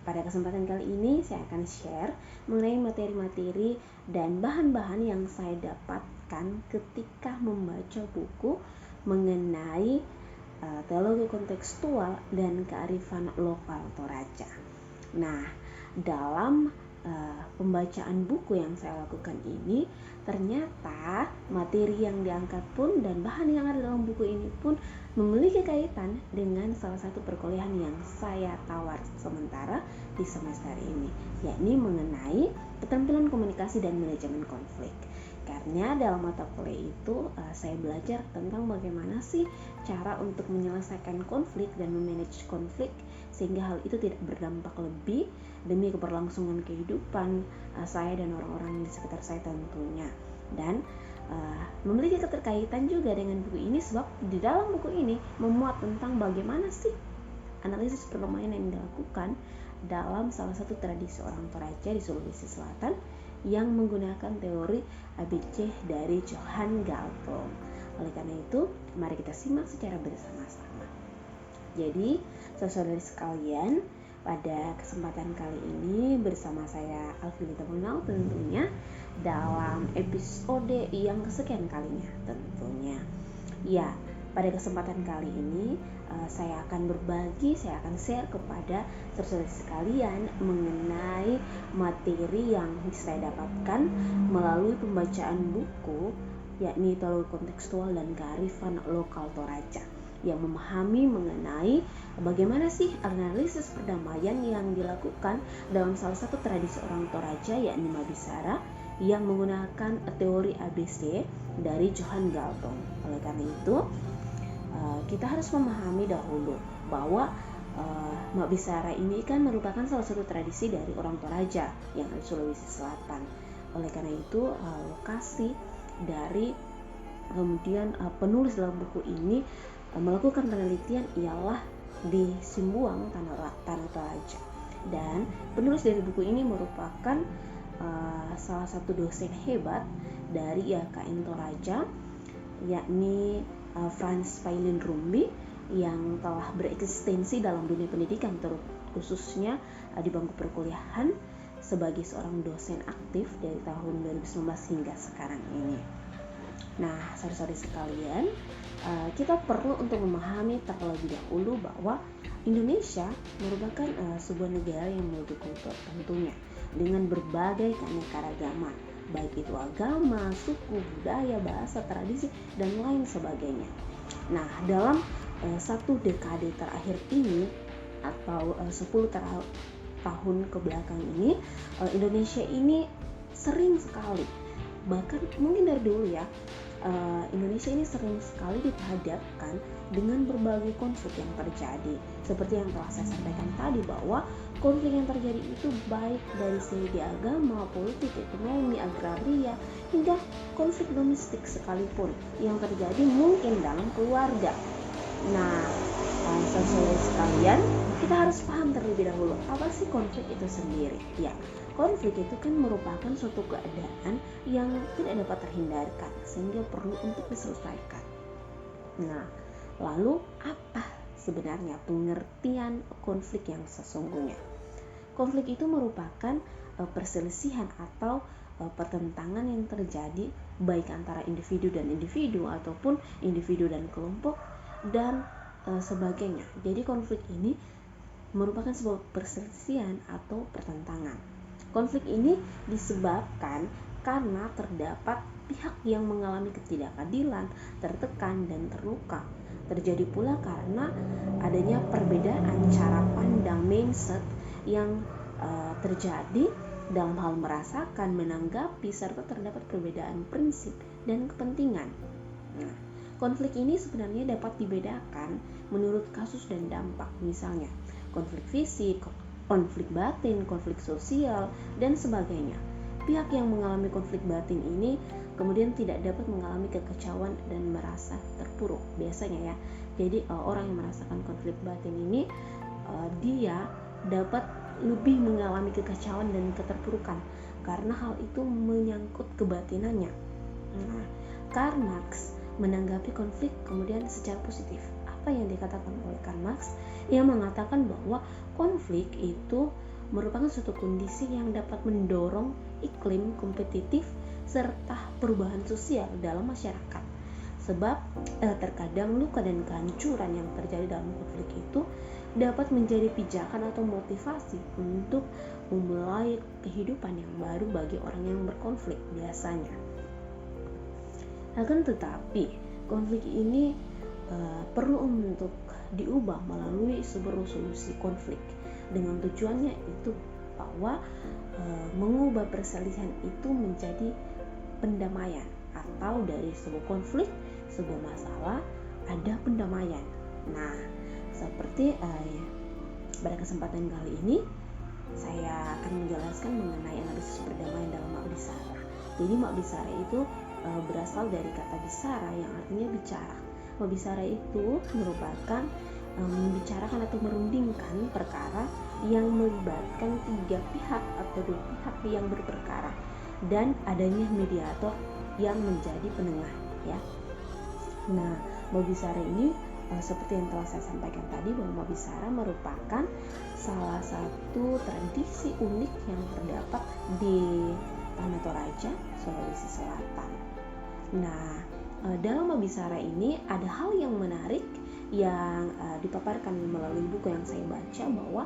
pada kesempatan kali ini saya akan share mengenai materi-materi dan bahan-bahan yang saya dapatkan ketika membaca buku mengenai teologi kontekstual dan kearifan lokal Toraja. Nah, dalam pembacaan buku yang saya lakukan ini, ternyata materi yang diangkat pun dan bahan yang ada dalam buku ini pun memiliki kaitan dengan salah satu perkuliahan yang saya tawar sementara di semester ini, yakni mengenai keterampilan komunikasi dan manajemen konflik. Karena dalam mata kuliah itu saya belajar tentang bagaimana sih cara untuk menyelesaikan konflik dan memanage konflik sehingga hal itu tidak berdampak lebih demi keberlangsungan kehidupan saya dan orang-orang di sekitar saya tentunya. Dan memiliki keterkaitan juga dengan buku ini sebab di dalam buku ini memuat tentang bagaimana sih analisis permainan yang dilakukan dalam salah satu tradisi orang Toraja di Sulawesi Selatan yang menggunakan teori ABC dari Johann Galtung. Oleh karena itu, mari kita simak secara bersama-sama. Jadi, saudara sekalian, pada kesempatan kali ini bersama saya Alvinita Munal tentunya dalam episode yang kesekian kalinya tentunya. Ya, pada kesempatan kali ini saya akan share kepada saudara sekalian mengenai materi yang saya dapatkan melalui pembacaan buku yakni teologi kontekstual dan kearifan lokal Toraja yang memahami mengenai bagaimana sih analisis perdamaian yang dilakukan dalam salah satu tradisi orang Toraja yakni Mabisara yang menggunakan teori ABC dari Johann Galtung. Oleh karena itu, kita harus memahami dahulu bahwa Mabisara ini kan merupakan salah satu tradisi dari orang Toraja yang ada di Sulawesi Selatan. Oleh karena itu, lokasi dari kemudian penulis dalam buku ini melakukan penelitian ialah di Simbuang, Tanah Toraja. Dan penulis dari buku ini merupakan salah satu dosen hebat dari IAKN Toraja, yakni Frans Pailin Rumbi yang telah bereksistensi dalam dunia pendidikan khususnya di bangku perkuliahan sebagai seorang dosen aktif dari tahun 2019 hingga sekarang ini. Nah, saudara-saudari sekalian, kita perlu untuk memahami terlebih dahulu bahwa Indonesia merupakan sebuah negara yang multikultur tentunya dengan berbagai keanekaragaman, baik itu agama, suku, budaya, bahasa, tradisi, dan lain sebagainya. Nah, dalam satu dekade terakhir ini atau 10 tahun ke belakang ini, Indonesia ini sering sekali, bahkan mungkin dari dulu ya, Indonesia ini sering sekali dihadapkan dengan berbagai konflik yang terjadi. Seperti yang telah saya sampaikan tadi bahwa konflik yang terjadi itu baik dari segi agama, politik, ekonomi, agraria, hingga konflik domestik sekalipun yang terjadi mungkin dalam keluarga. Nah, saudara sekalian, kita harus paham terlebih dahulu apa sih konflik itu sendiri. Ya, konflik itu kan merupakan suatu keadaan yang tidak dapat terhindarkan sehingga perlu untuk diselesaikan. Nah, lalu apa sebenarnya pengertian konflik yang sesungguhnya? Konflik itu merupakan perselisihan atau pertentangan yang terjadi baik antara individu dan individu ataupun individu dan kelompok dan sebagainya. Jadi konflik ini merupakan sebuah perselisihan atau pertentangan. Konflik ini disebabkan karena terdapat pihak yang mengalami ketidakadilan, tertekan, dan terluka. Terjadi pula karena adanya perbedaan cara pandang mindset yang terjadi dalam hal merasakan, menanggapi, serta terdapat perbedaan prinsip dan kepentingan. Nah, konflik ini sebenarnya dapat dibedakan menurut kasus dan dampak, misalnya konflik fisik, konflik batin, konflik sosial, dan sebagainya. Pihak yang mengalami konflik batin ini kemudian tidak dapat mengalami kekecauan dan merasa terpuruk biasanya ya. Jadi orang yang merasakan konflik batin ini dia dapat lebih mengalami kekecauan dan keterpurukan karena hal itu menyangkut kebatinannya. Nah, Karl Marx menanggapi konflik kemudian secara positif. Apa yang dikatakan oleh Karl Marx? Ia mengatakan bahwa konflik itu merupakan suatu kondisi yang dapat mendorong iklim kompetitif serta perubahan sosial dalam masyarakat. Sebab terkadang luka dan kehancuran yang terjadi dalam konflik itu dapat menjadi pijakan atau motivasi untuk memulai kehidupan yang baru bagi orang yang berkonflik biasanya. Akan tetapi, konflik ini perlu untuk diubah melalui sebuah solusi konflik dengan tujuannya itu bahwa mengubah perselisihan itu menjadi pendamaian, atau dari sebuah konflik, sebuah masalah ada pendamaian. Nah, seperti pada kesempatan kali ini saya akan menjelaskan mengenai analisis perdamaian dalam Ma'bisara. Jadi Ma'bisara itu berasal dari kata bisara yang artinya bicara. Ma'bisara itu merupakan membicarakan atau merundingkan perkara yang melibatkan tiga pihak atau dua pihak yang berperkara dan adanya mediator yang menjadi penengah, ya. Nah, Ma'bisara ini seperti yang telah saya sampaikan tadi, bahwa Ma'bisara merupakan salah satu tradisi unik yang terdapat di Tanah Toraja, Sulawesi Selatan. Nah, dalam Ma'bisara ini ada hal yang menarik yang dipaparkan melalui buku yang saya baca, bahwa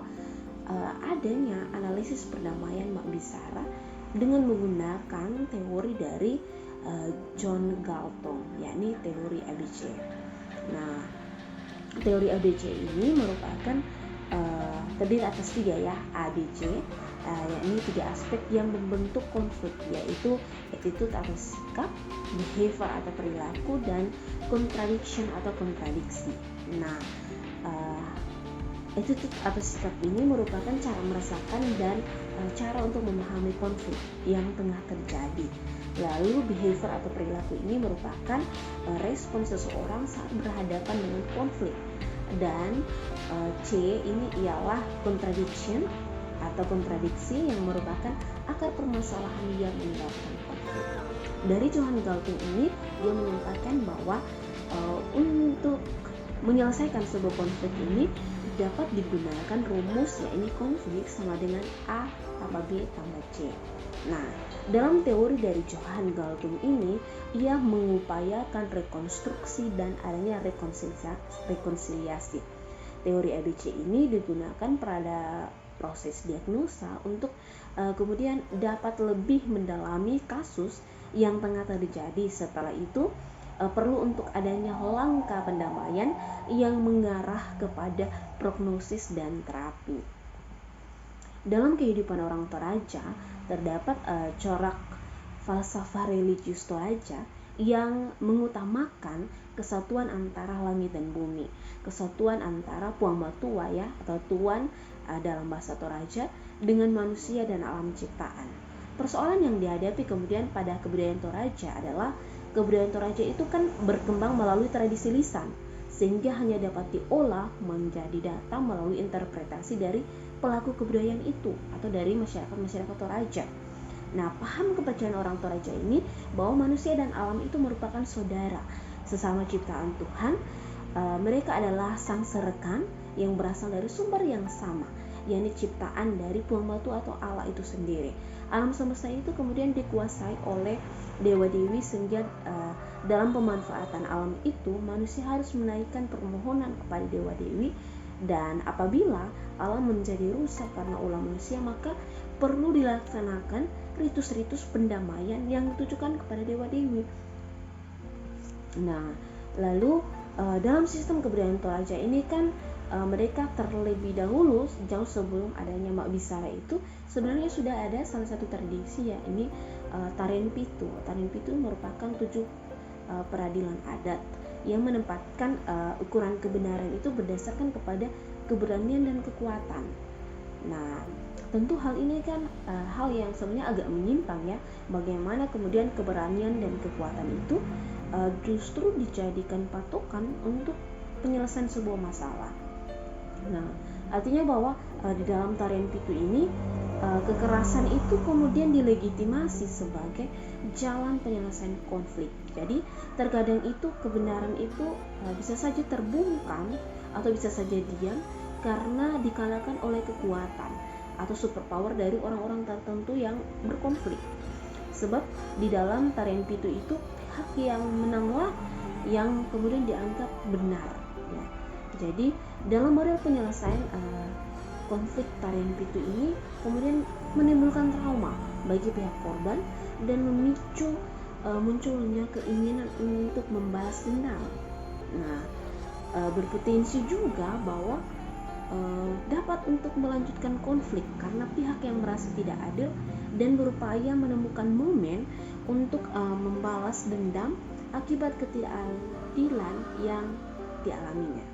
adanya analisis perdamaian Ma'bisara dengan menggunakan teori dari John Galton, yakni teori ABC. Nah, teori ABC ini merupakan terdiri atas 3 ya, ABC, yakni 3 aspek yang membentuk konflik, yaitu attitude atau sikap, behavior atau perilaku, dan contradiction atau kontradiksi. Nah, attitude atau sikap ini merupakan cara merasakan dan cara untuk memahami konflik yang tengah terjadi. Lalu behavior atau perilaku ini merupakan respon seseorang saat berhadapan dengan konflik. Dan C ini ialah contradiction atau kontradiksi yang merupakan akar permasalahan yang menyebabkan konflik. Dari Johann Galtung ini dia menyatakan bahwa untuk menyelesaikan sebuah konflik ini dapat digunakan rumus, yakni konflik sama dengan A tambah B tambah C. Nah, dalam teori dari Johann Galtung ini, ia mengupayakan rekonstruksi dan adanya rekonsiliasi. Teori ABC ini digunakan pada proses diagnosa untuk kemudian dapat lebih mendalami kasus yang tengah terjadi. Setelah itu perlu untuk adanya langkah pendamaian yang mengarah kepada prognosis dan terapi. Dalam kehidupan orang Toraja terdapat corak falsafah religius Toraja yang mengutamakan kesatuan antara langit dan bumi, kesatuan antara Puang Batua ya, atau Tuan dalam bahasa Toraja, dengan manusia dan alam ciptaan. Persoalan yang dihadapi kemudian pada kebudayaan Toraja adalah kebudayaan Toraja itu kan berkembang melalui tradisi lisan, sehingga hanya dapat diolah menjadi data melalui interpretasi dari pelaku kebudayaan itu atau dari masyarakat Toraja. Nah, paham kepercayaan orang Toraja ini bahwa manusia dan alam itu merupakan saudara, sesama ciptaan Tuhan. Mereka adalah sang serekan yang berasal dari sumber yang sama, yakni ciptaan dari Puang Batu atau Allah itu sendiri. Alam semesta itu kemudian dikuasai oleh dewa-dewi, sehingga dalam pemanfaatan alam itu manusia harus menaikkan permohonan kepada dewa-dewi, dan apabila alam menjadi rusak karena ulah manusia, maka perlu dilaksanakan ritus-ritus pendamaian yang ditujukan kepada dewa-dewi. Nah, lalu dalam sistem kebudayaan Toraja ini kan mereka terlebih dahulu, jauh sebelum adanya Ma'bisara itu, sebenarnya sudah ada salah satu tradisi, ya, ini Tarian Pitu. Tarian Pitu merupakan 7 peradilan adat yang menempatkan ukuran kebenaran itu berdasarkan kepada keberanian dan kekuatan. Nah, tentu hal ini kan hal yang sebenarnya agak menyimpang, ya. Bagaimana kemudian keberanian dan kekuatan itu justru dijadikan patokan untuk penyelesaian sebuah masalah. Nah, artinya bahwa di dalam Tarian Pitu ini kekerasan itu kemudian dilegitimasi sebagai jalan penyelesaian konflik. Jadi terkadang itu kebenaran itu bisa saja terbungkam atau bisa saja diam karena dikalahkan oleh kekuatan. atau superpower dari orang-orang tertentu yang berkonflik. Sebab di dalam tarian pitu itu pihak yang menanglah yang kemudian dianggap benar, ya. Jadi dalam model penyelesaian konflik tarian pitu ini kemudian menimbulkan trauma bagi pihak korban dan memicu munculnya keinginan untuk membalas dendam. Nah, berpotensi juga bahwa dapat untuk melanjutkan konflik karena pihak yang merasa tidak adil dan berupaya menemukan momen untuk membalas dendam akibat ketidakadilan yang dialaminya.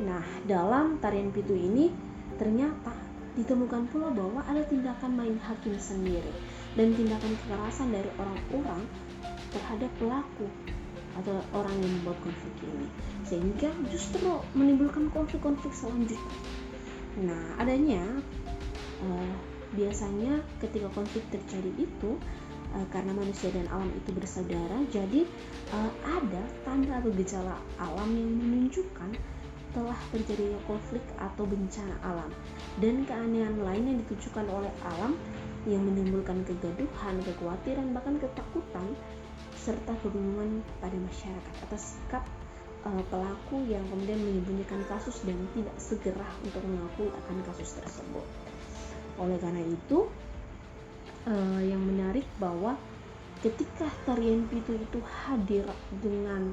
Nah, dalam tarian pitu ini ternyata ditemukan pula bahwa ada tindakan main hakim sendiri dan tindakan kekerasan dari orang-orang terhadap pelaku atau orang yang membuat konflik ini, sehingga justru menimbulkan konflik-konflik selanjutnya. Nah, adanya biasanya ketika konflik terjadi itu karena manusia dan alam itu bersaudara, jadi ada tanda atau gejala alam yang menunjukkan telah terjadinya konflik atau bencana alam dan keanehan lain yang ditujukan oleh alam yang menimbulkan kegaduhan, kekhawatiran, bahkan ketakutan serta kebingungan pada masyarakat atas sikap pelaku yang kemudian menyembunyikan kasus dan tidak segera untuk mengakui akan kasus tersebut. Oleh karena itu, yang menarik bahwa ketika tarian pitu itu hadir dengan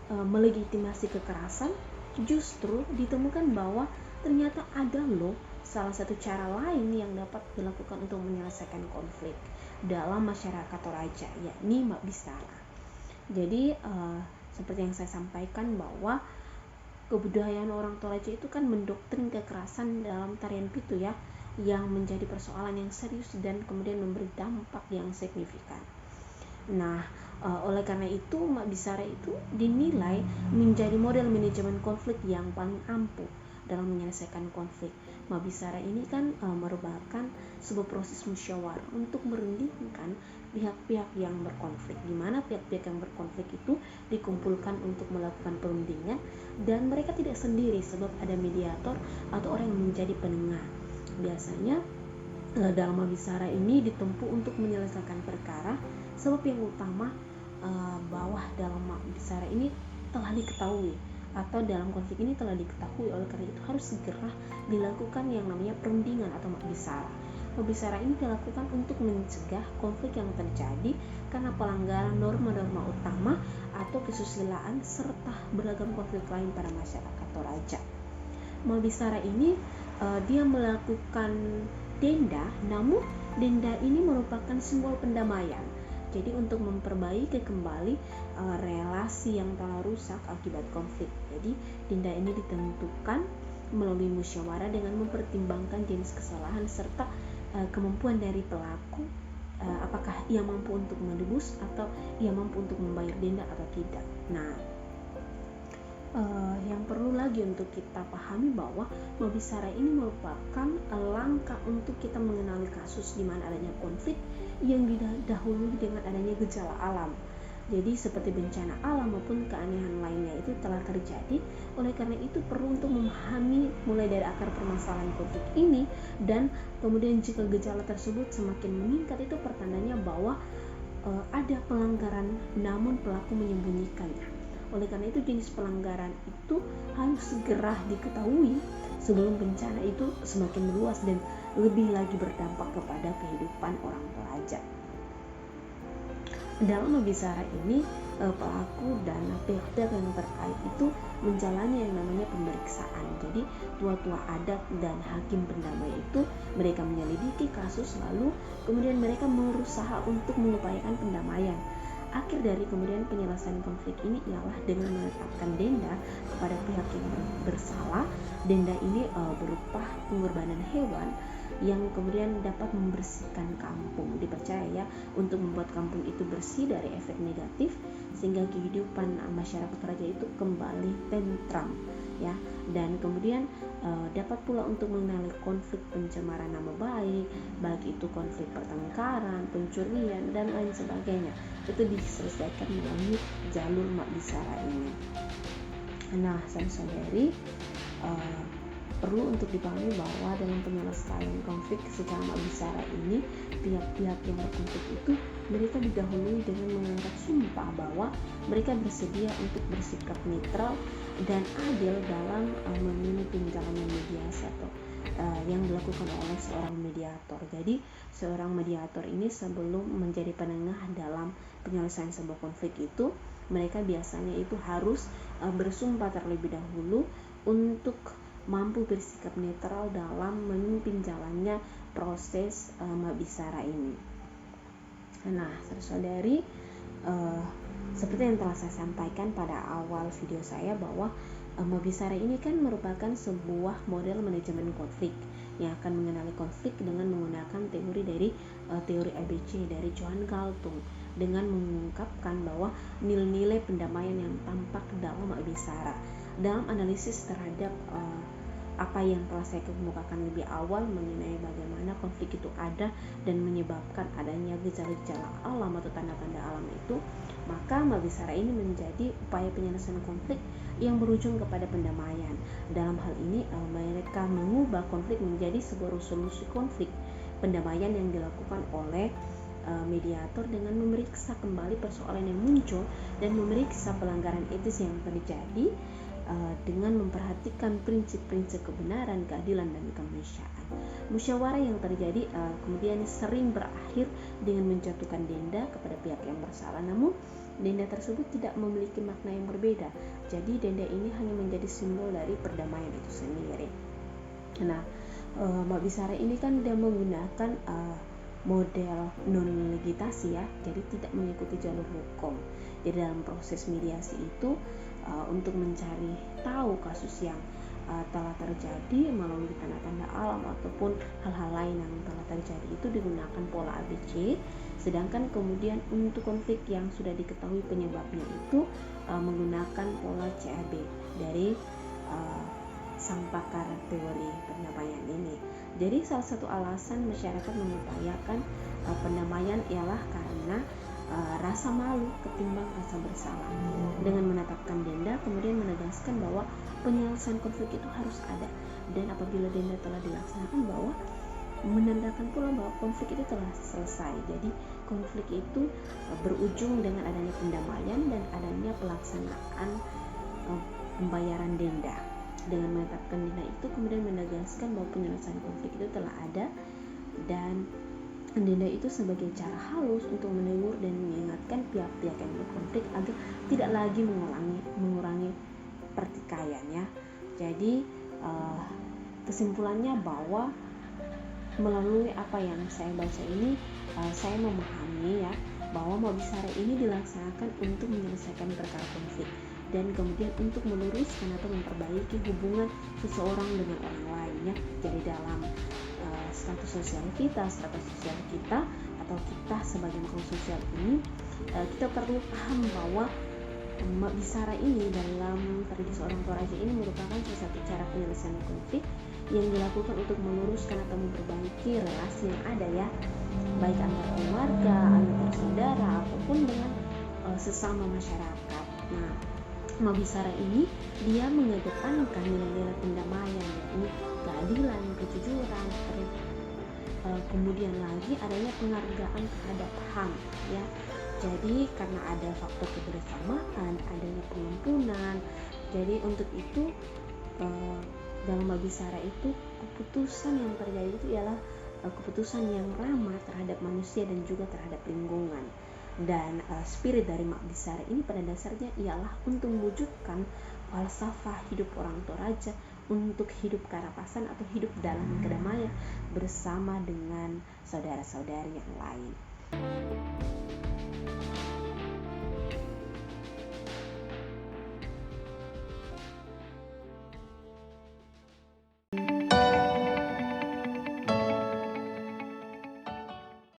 melegitimasi kekerasan, justru ditemukan bahwa ternyata ada loh salah satu cara lain yang dapat dilakukan untuk menyelesaikan konflik dalam masyarakat Toraja, yakni Mabisara. Jadi seperti yang saya sampaikan bahwa kebudayaan orang Toraja itu kan mendoktrin kekerasan dalam tarian pitu, ya, yang menjadi persoalan yang serius dan kemudian memberi dampak yang signifikan. Nah, oleh karena itu Mabisara itu dinilai menjadi model manajemen konflik yang paling ampuh dalam menyelesaikan konflik. Mabisara ini kan merupakan sebuah proses musyawarah untuk merundingkan pihak-pihak yang berkonflik, di mana pihak-pihak yang berkonflik itu dikumpulkan untuk melakukan perundingan dan mereka tidak sendiri sebab ada mediator atau orang yang menjadi penengah. Biasanya dalam Mabisara ini ditempuh untuk menyelesaikan perkara sebab yang utama bahwa dalam Mabisara ini telah diketahui atau dalam konflik ini telah diketahui, oleh karena itu harus segera dilakukan yang namanya perundingan atau Mabisara. Mabisara ini dilakukan untuk mencegah konflik yang terjadi karena pelanggaran norma-norma utama atau kesusilaan serta beragam konflik lain pada masyarakat Toraja. Mabisara ini dia melakukan denda, namun denda ini merupakan simbol pendamaian. Jadi untuk memperbaiki kembali relasi yang telah rusak akibat konflik. Jadi denda ini ditentukan melalui musyawarah dengan mempertimbangkan jenis kesalahan serta kemampuan dari pelaku, apakah ia mampu untuk menebus atau ia mampu untuk membayar denda atau tidak. Nah, yang perlu lagi untuk kita pahami bahwa Mabisara ini merupakan langkah untuk kita mengenali kasus di mana adanya konflik yang didahului dengan adanya gejala alam. Jadi seperti bencana alam maupun keanehan lainnya itu telah terjadi. Oleh karena itu perlu untuk memahami mulai dari akar permasalahan konflik ini, dan kemudian jika gejala tersebut semakin meningkat itu pertandanya bahwa ada pelanggaran namun pelaku menyembunyikannya. Oleh karena itu jenis pelanggaran itu harus segera diketahui sebelum bencana itu semakin meluas dan lebih lagi berdampak kepada kehidupan orang Toraja. Dalam Mabisara ini pelaku dan pihak-pihak yang terkait itu menjalani yang namanya pemeriksaan. Jadi tua-tua adat dan hakim pendamai itu mereka menyelidiki kasus, lalu kemudian mereka berusaha untuk mengupayakan pendamaian. Akhir dari kemudian penyelesaian konflik ini ialah dengan menetapkan denda kepada pihak yang bersalah. Denda ini berupa pengorbanan hewan yang kemudian dapat membersihkan kampung. Dipercaya ya untuk membuat kampung itu bersih dari efek negatif sehingga kehidupan masyarakat Toraja itu kembali tentram, ya. Dan kemudian dapat pula untuk mengenali konflik pencemaran nama baik, baik itu konflik pertengkaran, pencurian dan lain sebagainya. Itu diselesaikan melalui jalur Mabisara ini. Nah, saudari, perlu untuk dipahami bahwa dalam penyelesaian konflik secara mabisara ini, pihak-pihak yang berkonflik itu mereka didahului dengan mengangkat sumpah bahwa mereka bersedia untuk bersikap netral dan adil dalam memimpin jalannya mediasi atau yang dilakukan oleh seorang mediator. Jadi seorang mediator ini sebelum menjadi penengah dalam penyelesaian sebuah konflik itu, mereka biasanya itu harus bersumpah terlebih dahulu untuk mampu bersikap netral dalam memimpin jalannya proses mabisara ini. Nah, saudari, seperti yang telah saya sampaikan pada awal video saya bahwa mabisara ini kan merupakan sebuah model manajemen konflik yang akan mengenali konflik dengan menggunakan teori dari teori ABC dari Johann Galtung, dengan mengungkapkan bahwa nilai-nilai pendamaian yang tampak dalam mabisara. Dalam analisis terhadap apa yang telah saya kemukakan lebih awal mengenai bagaimana konflik itu ada dan menyebabkan adanya gejala-gejala alam atau tanda-tanda alam itu, maka mabisara ini menjadi upaya penyelesaian konflik yang berujung kepada pendamaian. Dalam hal ini mereka mengubah konflik menjadi sebuah resolusi konflik pendamaian yang dilakukan oleh mediator dengan memeriksa kembali persoalan yang muncul dan memeriksa pelanggaran etis yang terjadi dengan memperhatikan prinsip-prinsip kebenaran, keadilan, dan kemanusiaan. Musyawarah yang terjadi kemudian sering berakhir dengan menjatuhkan denda kepada pihak yang bersalah, namun denda tersebut tidak memiliki makna yang berbeda. Jadi denda ini hanya menjadi simbol dari perdamaian itu sendiri. Nah, mabisara ini kan dia menggunakan model non-legitasi ya, jadi tidak mengikuti jalur hukum. Jadi dalam proses mediasi itu untuk mencari tahu kasus yang telah terjadi melalui tanda-tanda alam ataupun hal-hal lain yang telah terjadi itu digunakan pola ABC, sedangkan kemudian untuk konflik yang sudah diketahui penyebabnya itu menggunakan pola CAB dari sang pakar teori pendamaian ini. Jadi salah satu alasan masyarakat mengupayakan pendamaian ialah karena rasa malu ketimbang rasa bersalah. Dengan menetapkan denda kemudian menegaskan bahwa penyelesaian konflik itu harus ada, dan apabila denda telah dilaksanakan bahwa menandakan pula bahwa konflik itu telah selesai. Jadi konflik itu berujung dengan adanya pendamaian dan adanya pelaksanaan pembayaran denda. Dengan menetapkan denda itu kemudian menegaskan bahwa penyelesaian konflik itu telah ada, dan denda itu sebagai cara halus untuk menegur dan mengingatkan pihak-pihak yang berkonflik agar tidak lagi mengurangi pertikaian ya. Jadi kesimpulannya bahwa melalui apa yang saya baca ini saya memahami ya bahwa mabisara ini dilaksanakan untuk menyelesaikan perkara konflik dan kemudian untuk meluruskan atau memperbaiki hubungan seseorang dengan orang lainnya. Jadi dalam status sosial kita, status sosial kita atau kita sebagai makhluk sosial ini kita perlu paham bahwa mabisara ini dalam tradisi orang Toraja ini merupakan salah satu cara penyelesaian konflik yang dilakukan untuk meluruskan atau memperbaiki relasi yang ada ya, baik antar keluarga, antar saudara ataupun dengan sesama masyarakat. Nah, mabisara ini dia mengedepankan nilai-nilai pendamaian, yakni keadilan, kejujuran, kemudian lagi adanya penghargaan terhadap HAM ya. Jadi karena ada faktor kebersamaan, adanya pengampunan. Jadi untuk itu dalam mabisara itu keputusan yang terjadi itu ialah keputusan yang ramah terhadap manusia dan juga terhadap lingkungan. Dan spirit dari mabisara ini pada dasarnya ialah untuk mewujudkan falsafah hidup orang Toraja untuk hidup karapasan atau hidup dalam kedamaian bersama dengan saudara-saudari yang lain.